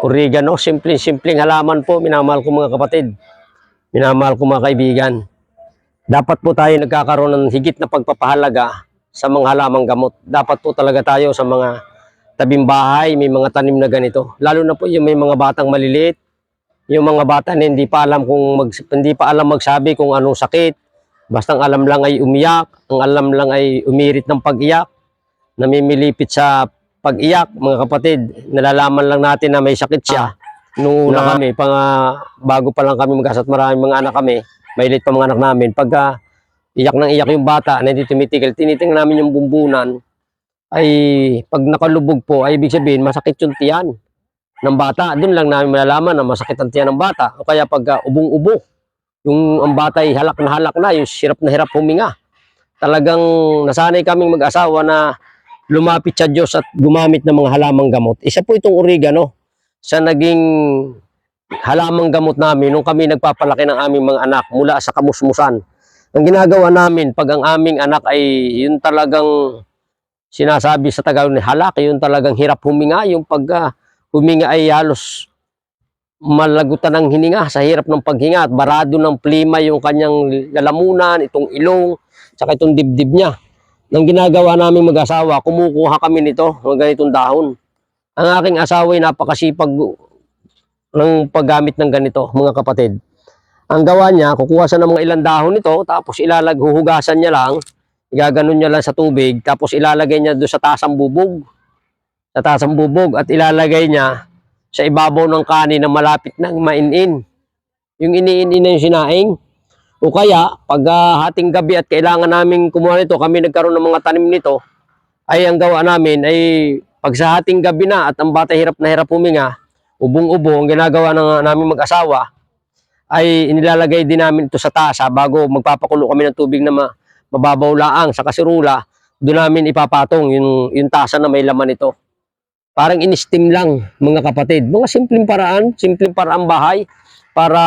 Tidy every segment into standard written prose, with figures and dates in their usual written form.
oregano, simpleng halaman po, minamahal ko mga kapatid. Minamahal ko mga kaibigan. Dapat po tayo nagkakaroon ng higit na pagpapahalaga sa mga halamang gamot. Dapat po talaga tayo sa mga tabing bahay, may mga tanim na ganito. Lalo na po yung may mga batang maliliit, yung mga bata na hindi pa alam hindi pa alam magsabi kung anong sakit. Basta ang alam lang ay umiyak, ang alam lang ay umirit ng pag-iyak, namimilipit sa pag-iyak, mga kapatid. Nalalaman lang natin na may sakit siya. Nung una kami, bago pa lang kami mag-asat, maraming mga anak kami, mailit pa mga anak namin. Pagka iyak ng iyak yung bata na hindi tumitigil, tinitingnan namin yung bumbunan, ay pag nakalubog po, ay ibig sabihin masakit yung tiyan ng bata. Doon lang namin malalaman na masakit ang tiyan ng bata. O kaya pag ubong-ubo, yung ang bata ay halak na, yung hirap na hirap huminga. Talagang nasanay kaming mag-asawa na lumapit sa Diyos at gumamit ng mga halamang gamot. Isa po itong oregano sa naging halamang gamot namin nung kami nagpapalaki ng aming mga anak mula sa kamusmusan. Ang ginagawa namin pag ang aming anak ay yun talagang sinasabi sa Tagalog ni halak, yun talagang hirap huminga, yung pag huminga ay halos malagutan ng hininga sa hirap ng paghinga at barado ng plima yung kanyang lalamunan, itong ilong, saka itong dibdib niya. Nang ginagawa namin mag-asawa, kumukuha kami nito, ng ganitong dahon. Ang aking asawa ay napakasipag ng paggamit ng ganito, mga kapatid. Ang gawa niya, kukuha siya ng mga ilang dahon nito, tapos huhugasan niya lang, igaganon niya lang sa tubig, tapos ilalagay niya doon sa tasang bubog. Sa tasang bubog at ilalagay niya sa ibabaw ng kanin na malapit nang mainin. Yung iniin na yung sinaing. O kaya, pag hating gabi at kailangan namin kumuha nito, kami nagkaroon ng mga tanim nito, ay ang gawa namin ay pag sa hating gabi na at ang bata hirap na hirap huminga, ubong-ubo, ang ginagawa namin mag-asawa, ay inilalagay din namin ito sa tasa bago magpapakulo kami ng tubig na mababaw laang sa kasirula, doon namin ipapatong yung tasa na may laman ito. Parang in-steam lang, mga kapatid. Mga simpleng paraan bahay para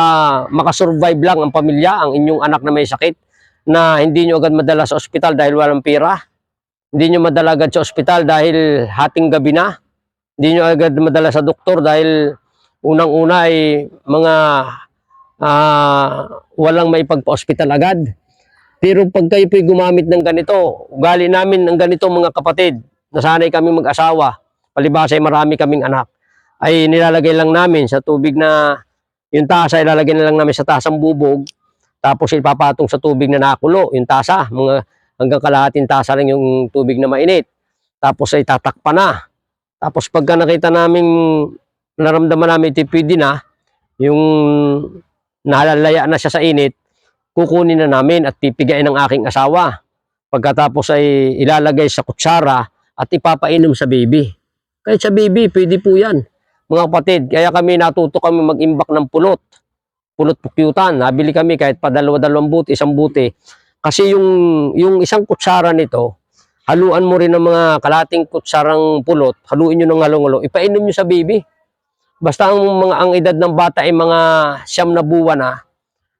makasurvive lang ang pamilya, ang inyong anak na may sakit, na hindi nyo agad madala sa ospital dahil walang pera. Hindi nyo madala agad sa ospital dahil hating gabi na. Hindi nyo agad madala sa doktor dahil unang-una ay mga walang maipagpa-ospital agad. Pero pag kayo po'y gumamit ng ganito, ugali namin ng ganito, mga kapatid, nasanay kami mag-asawa, palibasa ay marami kaming anak, ay nilalagay lang namin sa tubig na yung tasa, ilalagay na lang namin sa tasang bubog, tapos ipapatong sa tubig na nakulo, yung tasa, hanggang kalahating tasa lang yung tubig na mainit. Tapos ay tatakpan na. Tapos pagka nakita namin, naramdaman namin ito pwede na, yung nalalaya na siya sa init, kukunin na namin at pipigain ng aking asawa. Pagkatapos ay ilalagay sa kutsara at ipapainom sa baby. Kahit sa baby, pwede po yan, mga kapatid. Kaya kami natuto kami mag-imbak ng pulot pukyutan. Nabili kami kahit pa dalawang buti, isang buti. Kasi yung isang kutsara nito, haluan mo rin ng mga kalating kutsarang pulot, haluin nyo ng halong-halong, ipainom nyo sa baby. Basta ang edad ng bata ay mga 9 na buwan na,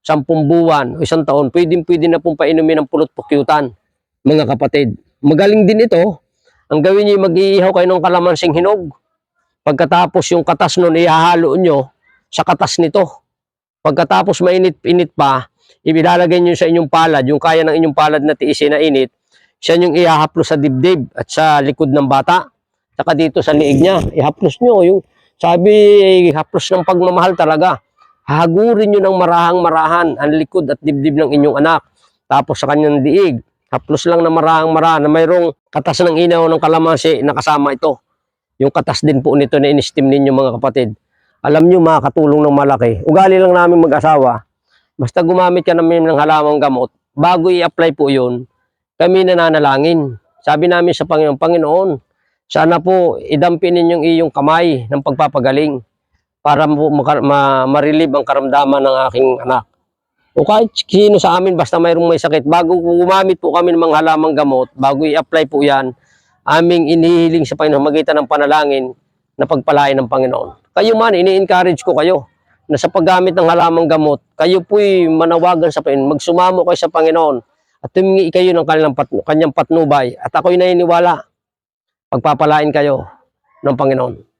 10 buwan o 1 taon, pwede na pong painumin ng pulot pukyutan, mga kapatid. Magaling din ito. Ang gawin nyo, mag-iihaw kayo ng kalamansing hinog. Pagkatapos yung katas nun, ihahalo nyo sa katas nito. Pagkatapos mainit-init pa, ilalagay nyo sa inyong palad, yung kaya ng inyong palad na tiisin na init, siya yung ihahaplos sa dibdib at sa likod ng bata. Saka dito sa liig niya, ihaplos nyo. Yung sabi, haplos ng pagmamahal talaga. Hagurin nyo ng marahang-marahan ang likod at dibdib ng inyong anak. Tapos sa kanyang diig, haplos lang na marahang-marahan na mayroong katas ng inaw ng kalamansi na kasama ito. Yung katas din po nito na in-steam ninyo, mga kapatid. Alam nyo, makakatulong ng malaki. Ugali lang namin mag-asawa. Basta gumamit ka namin ng halamang gamot, bago i-apply po yun, kami nananalangin. Sabi namin sa Panginoon, Panginoon, sana po idampin ninyong iyong kamay ng pagpapagaling para ma-relieve ang karamdaman ng aking anak. O kahit sino sa amin, basta mayroong may sakit, bago gumamit po kami ng mga halamang gamot, bago i-apply po yan, aming inihiling sa Panginoon, magitan ng panalangin na pagpalain ng Panginoon. Kayo man, ini-encourage ko kayo na sa paggamit ng halamang gamot, kayo po'y manawagan sa Panginoon, magsumamo kayo sa Panginoon at tumingi kayo ng kanyang patnubay. At ako'y naniniwala, pagpapalain kayo ng Panginoon.